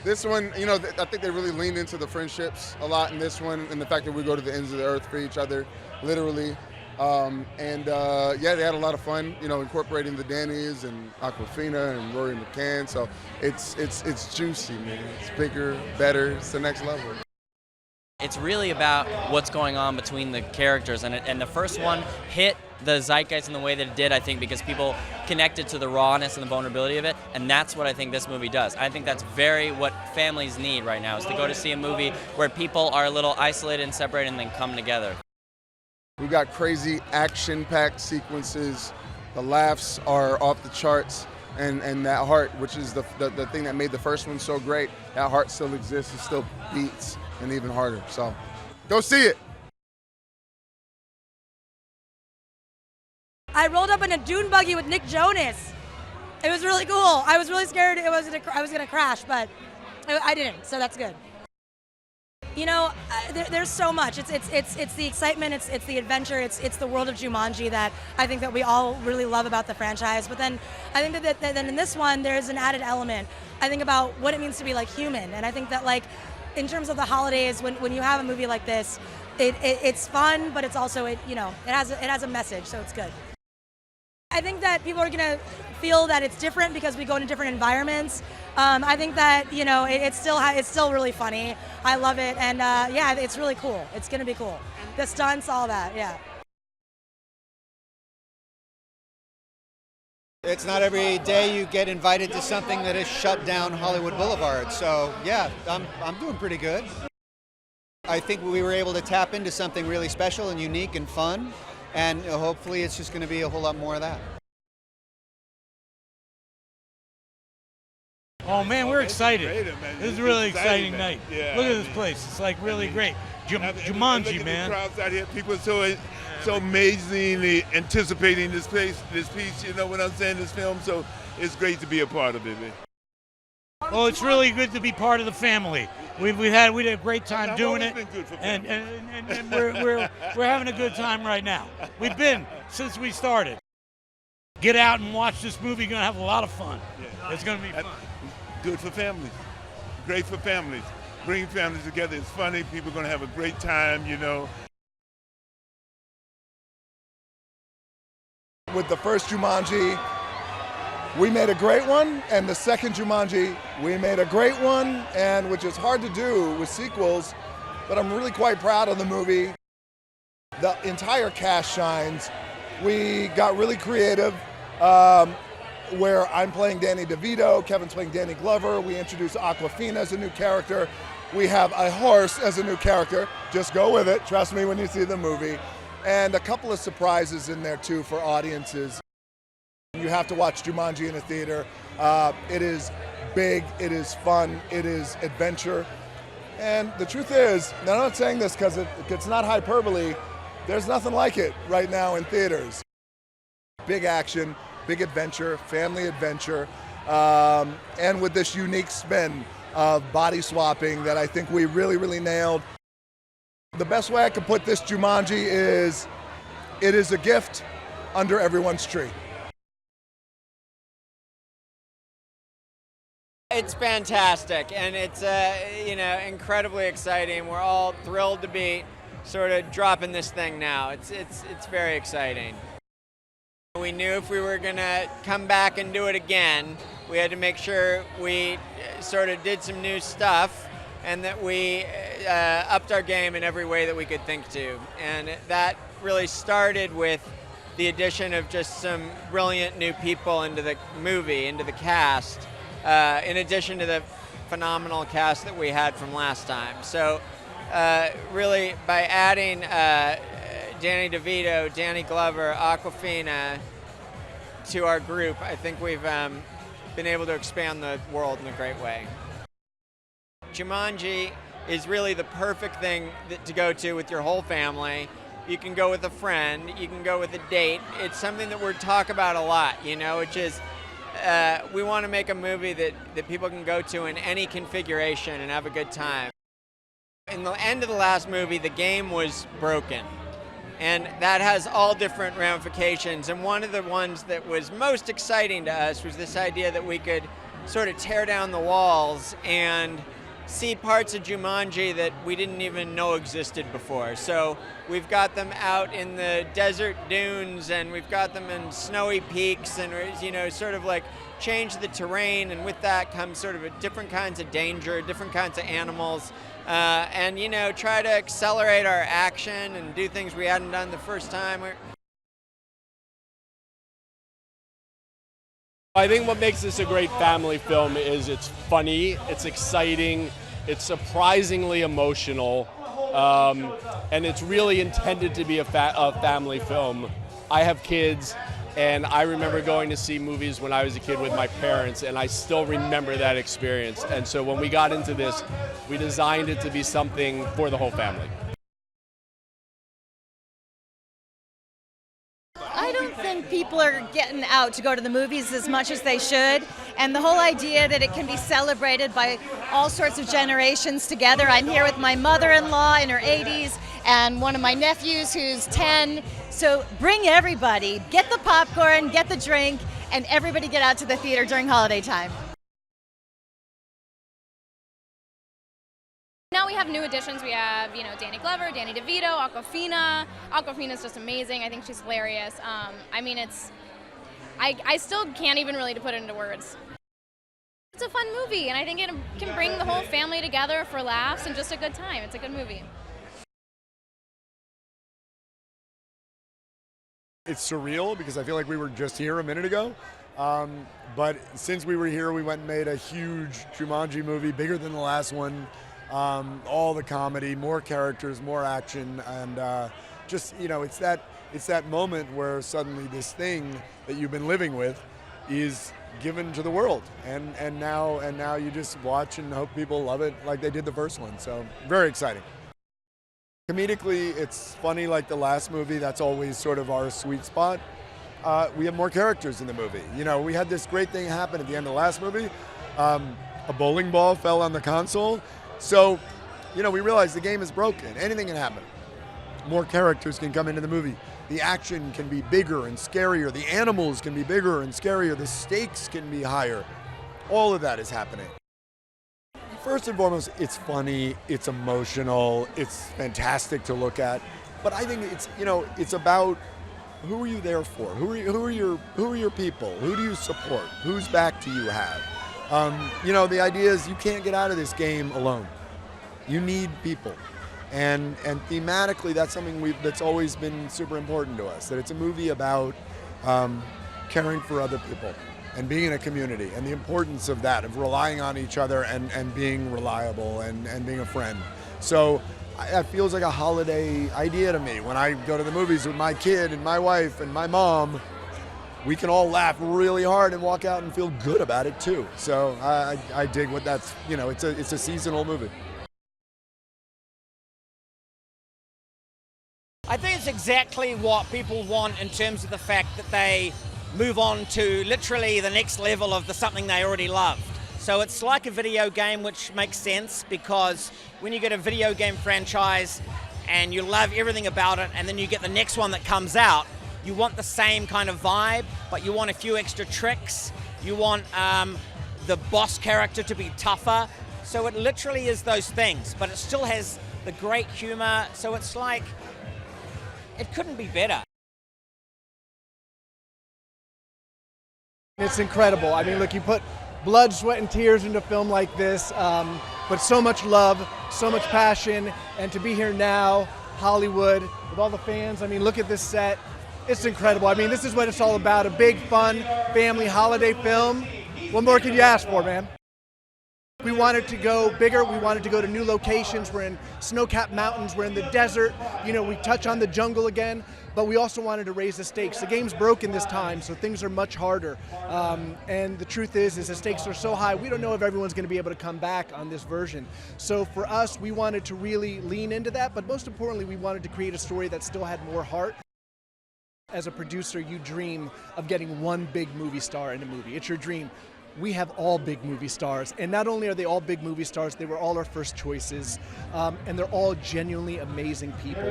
This one, I think they really leaned into the friendships a lot in this one, and the fact that we go to the ends of the earth for each other, literally. They had a lot of fun, incorporating the Danys and Awkwafina and Rory McCann. So it's juicy, man. It's bigger, better. It's the next level. It's really about what's going on between the characters, and the first one hit the zeitgeist in the way that it did, I think, because people connected to the rawness and the vulnerability of it, and that's what I think this movie does. I think that's very what families need right now, is to go to see a movie where people are a little isolated and separated and then come together. We've got crazy action-packed sequences. The laughs are off the charts, and that heart, which is the thing that made the first one so great, that heart still exists, it still beats, and even harder. So, go see it. I rolled up in a dune buggy with Nick Jonas. It was really cool. I was really scared I was gonna crash, but I didn't, so that's good. There's so much. It's the excitement. It's the adventure. It's the world of Jumanji that I think that we all really love about the franchise. But then I think that then in this one there's an added element. I think about what it means to be like human, and I think that like in terms of the holidays, when you have a movie like this, it's fun, but it's also it has a message, so it's good. I think that people are gonna feel that it's different because we go into different environments. I think that it's still really funny. I love it, and it's really cool. It's gonna be cool. The stunts, all that, yeah. It's not every day you get invited to something that has shut down Hollywood Boulevard. So yeah, I'm doing pretty good. I think we were able to tap into something really special and unique and fun, and hopefully it's just going to be a whole lot more of that. Oh man, we're excited. This is a really exciting man. night. Yeah, Look at this place. It's like really great. Jumanji, man. The crowds out here, people are so amazingly anticipating this piece, you know what I'm saying, this film, so it's great to be a part of it, man. Well, it's really good to be part of the family. We had a great time doing it, and we're having a good time right now. We've been since we started. Get out and watch this movie. You're gonna have a lot of fun. Yeah. It's gonna be fun. Good for families. Great for families. Bring families together. It's funny. People are gonna have a great time. With the first Jumanji, we made a great one, and the second Jumanji, we made a great one, and which is hard to do with sequels, but I'm really quite proud of the movie. The entire cast shines. We got really creative, where I'm playing Danny DeVito, Kevin's playing Danny Glover. We introduced Awkwafina as a new character. We have a horse as a new character. Just go with it, trust me when you see the movie. And a couple of surprises in there too for audiences. You have to watch Jumanji in a theater. It is big, it is fun, it is adventure. And the truth is, and I'm not saying this because it's not hyperbole, there's nothing like it right now in theaters. Big action, big adventure, family adventure, and with this unique spin of body swapping that I think we really, really nailed. The best way I could put this Jumanji is, it is a gift under everyone's tree. It's fantastic, and it's incredibly exciting. We're all thrilled to be sort of dropping this thing now. It's very exciting. We knew if we were gonna come back and do it again, we had to make sure we sort of did some new stuff, and that we upped our game in every way that we could think to. And that really started with the addition of just some brilliant new people into the movie, into the cast, in addition to the phenomenal cast that we had from last time. So really, by adding Danny DeVito, Danny Glover, Awkwafina to our group, I think we've been able to expand the world in a great way. Jumanji is really the perfect thing to go to with your whole family. You can go with a friend, you can go with a date. It's something that we talk about a lot, which is we want to make a movie that people can go to in any configuration and have a good time. In the end of the last movie, the game was broken. And that has all different ramifications. And one of the ones that was most exciting to us was this idea that we could sort of tear down the walls and see parts of Jumanji that we didn't even know existed before. So we've got them out in the desert dunes, and we've got them in snowy peaks, and sort of like change the terrain, and with that comes sort of different kinds of danger, different kinds of animals, and try to accelerate our action and do things we hadn't done the first time. I think what makes this a great family film is it's funny, it's exciting, it's surprisingly emotional, and it's really intended to be a family film. I have kids, and I remember going to see movies when I was a kid with my parents, and I still remember that experience. And so when we got into this, we designed it to be something for the whole family. I don't think people are getting out to go to the movies as much as they should, and the whole idea that it can be celebrated by all sorts of generations together. I'm here with my mother-in-law in her 80s and one of my nephews who's 10, so bring everybody, get the popcorn, get the drink, and everybody get out to the theater during holiday time. Now we have new additions. We have, Danny Glover, Danny DeVito, Awkwafina. Awkwafina's just amazing. I think she's hilarious. I still can't even really put it into words. It's a fun movie, and I think it can bring the whole family together for laughs and just a good time. It's a good movie. It's surreal because I feel like we were just here a minute ago. But since we were here, we went and made a huge Jumanji movie, bigger than the last one. All the comedy, more characters, more action, and it's that moment where suddenly this thing that you've been living with is given to the world, and now you just watch and hope people love it like they did the first one. So very exciting. Comedically, it's funny like the last movie. That's always sort of our sweet spot. We have more characters in the movie. We had this great thing happen at the end of the last movie. A bowling ball fell on the console. So, we realize the game is broken. Anything can happen. More characters can come into the movie. The action can be bigger and scarier. The animals can be bigger and scarier. The stakes can be higher. All of that is happening. First and foremost, it's funny, it's emotional, it's fantastic to look at. But I think it's about who are you there for? Who are your people? Who do you support? Whose back do you have? The idea is you can't get out of this game alone. You need people. And thematically, that's something that's always been super important to us, that it's a movie about caring for other people and being in a community, and the importance of that, of relying on each other and being reliable and being a friend. So that feels like a holiday idea to me. When I go to the movies with my kid and my wife and my mom, we can all laugh really hard and walk out and feel good about it too. So I dig what that's, it's a seasonal movie. I think it's exactly what people want in terms of the fact that they move on to literally the next level of something they already loved. So it's like a video game, which makes sense because when you get a video game franchise and you love everything about it, and then you get the next one that comes out, you want the same kind of vibe, but you want a few extra tricks. You want the boss character to be tougher. So it literally is those things, but it still has the great humor. So it's like, it couldn't be better. It's incredible. I mean, look, you put blood, sweat, and tears into a film like this, but so much love, so much passion, and to be here now, Hollywood, with all the fans. I mean, look at this set. It's incredible. I mean, this is what it's all about, a big, fun, family holiday film. What more can you ask for, man? We wanted to go bigger. We wanted to go to new locations. We're in snow-capped mountains. We're in the desert. We touch on the jungle again, but we also wanted to raise the stakes. The game's broken this time, so things are much harder. And the truth is the stakes are so high, we don't know if everyone's going to be able to come back on this version. So for us, we wanted to really lean into that, but most importantly, we wanted to create a story that still had more heart. As a producer, you dream of getting one big movie star in a movie. It's your dream. we have all big movie stars. And not only are they all big movie stars, they were all our first choices. And they're all genuinely amazing people.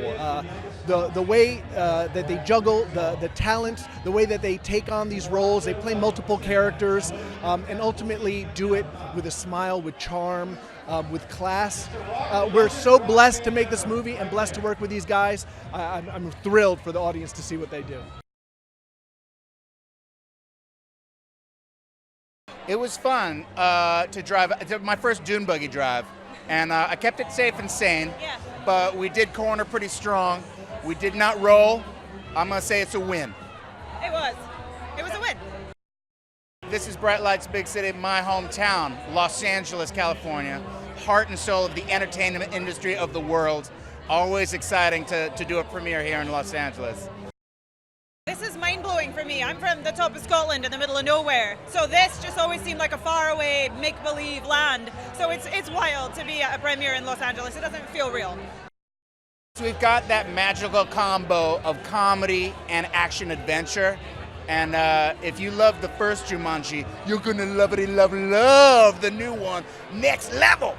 The way that they juggle, the talent, the way that they take on these roles, they play multiple characters, and ultimately do it with a smile, with charm, with class. We're so blessed to make this movie and blessed to work with these guys. I'm thrilled for the audience to see what they do. It was fun to drive. It's my first dune buggy drive, and I kept it safe and sane. Yeah. But we did corner pretty strong. We did not roll. I'm gonna say it's a win. It was. It was a win. This is Bright Lights Big City, my hometown, Los Angeles, California. Heart and soul of the entertainment industry of the world. Always exciting to do a premiere here in Los Angeles. This is mind-blowing for me. I'm from the top of Scotland in the middle of nowhere. So this just always seemed like a faraway, make-believe land. So it's wild to be at a premiere in Los Angeles. It doesn't feel real. So we've got that magical combo of comedy and action-adventure. And if you love the first Jumanji, you're gonna love the new one. Next level!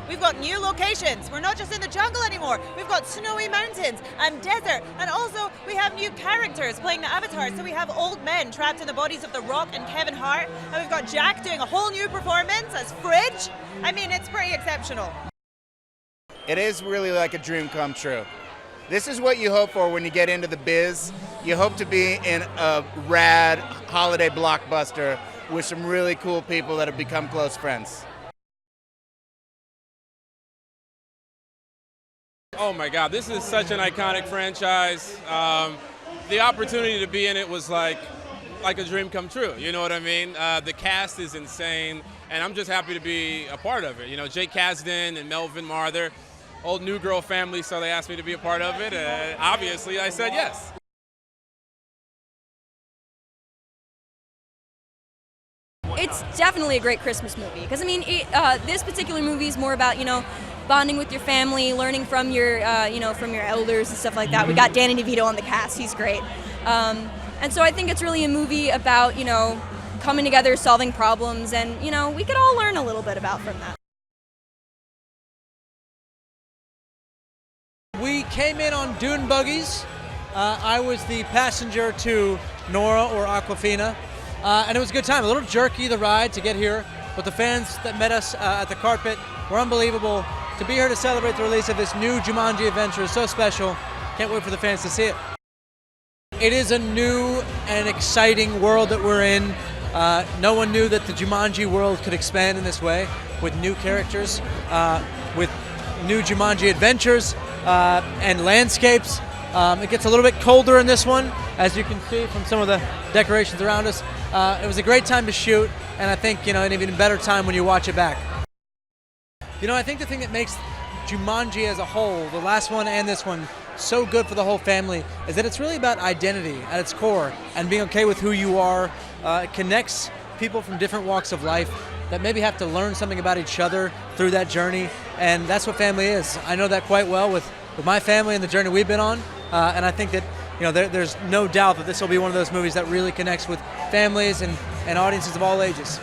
We've got new locations. We're not just in the jungle anymore. We've got snowy mountains and desert. And also we have new characters playing the avatars. So we have old men trapped in the bodies of The Rock and Kevin Hart. And we've got Jack doing a whole new performance as Fridge. I mean, it's pretty exceptional. It is really like a dream come true. This is what you hope for when you get into the biz. You hope to be in a rad holiday blockbuster with some really cool people that have become close friends. Oh my God, this is such an iconic franchise. The opportunity to be in it was like a dream come true, you know what I mean? The cast is insane, and I'm just happy to be a part of it. You know, Jake Kasdan and Melvin Marr, they're old New Girl family, so they asked me to be a part of it, and obviously I said yes. It's definitely a great Christmas movie, because I mean, this particular movie is more about, you know, bonding with your family, learning from your, from your elders and stuff like that. We got Dany DeVito on the cast; he's great, and so I think it's really a movie about, you know, coming together, solving problems, and you know, we could all learn a little bit about from that. We came in on dune buggies. I was the passenger to Nora or Awkwafina, and it was a good time. A little jerky, the ride to get here, but the fans that met us at the carpet were unbelievable. To be here to celebrate the release of this new Jumanji adventure is so special. Can't wait for the fans to see it. It is a new and exciting world that we're in. No one knew that the Jumanji world could expand in this way, with new characters, with new Jumanji adventures and landscapes. It gets a little bit colder in this one, as you can see from some of the decorations around us. It was a great time to shoot, and I think, you know, an even better time when you watch it back. You know, I think the thing that makes Jumanji as a whole, the last one and this one, so good for the whole family is that it's really about identity at its core and being okay with who you are. It connects people from different walks of life that maybe have to learn something about each other through that journey, and that's what family is. I know that quite well with my family and the journey we've been on, and I think that, you know, there's no doubt that this will be one of those movies that really connects with families and audiences of all ages.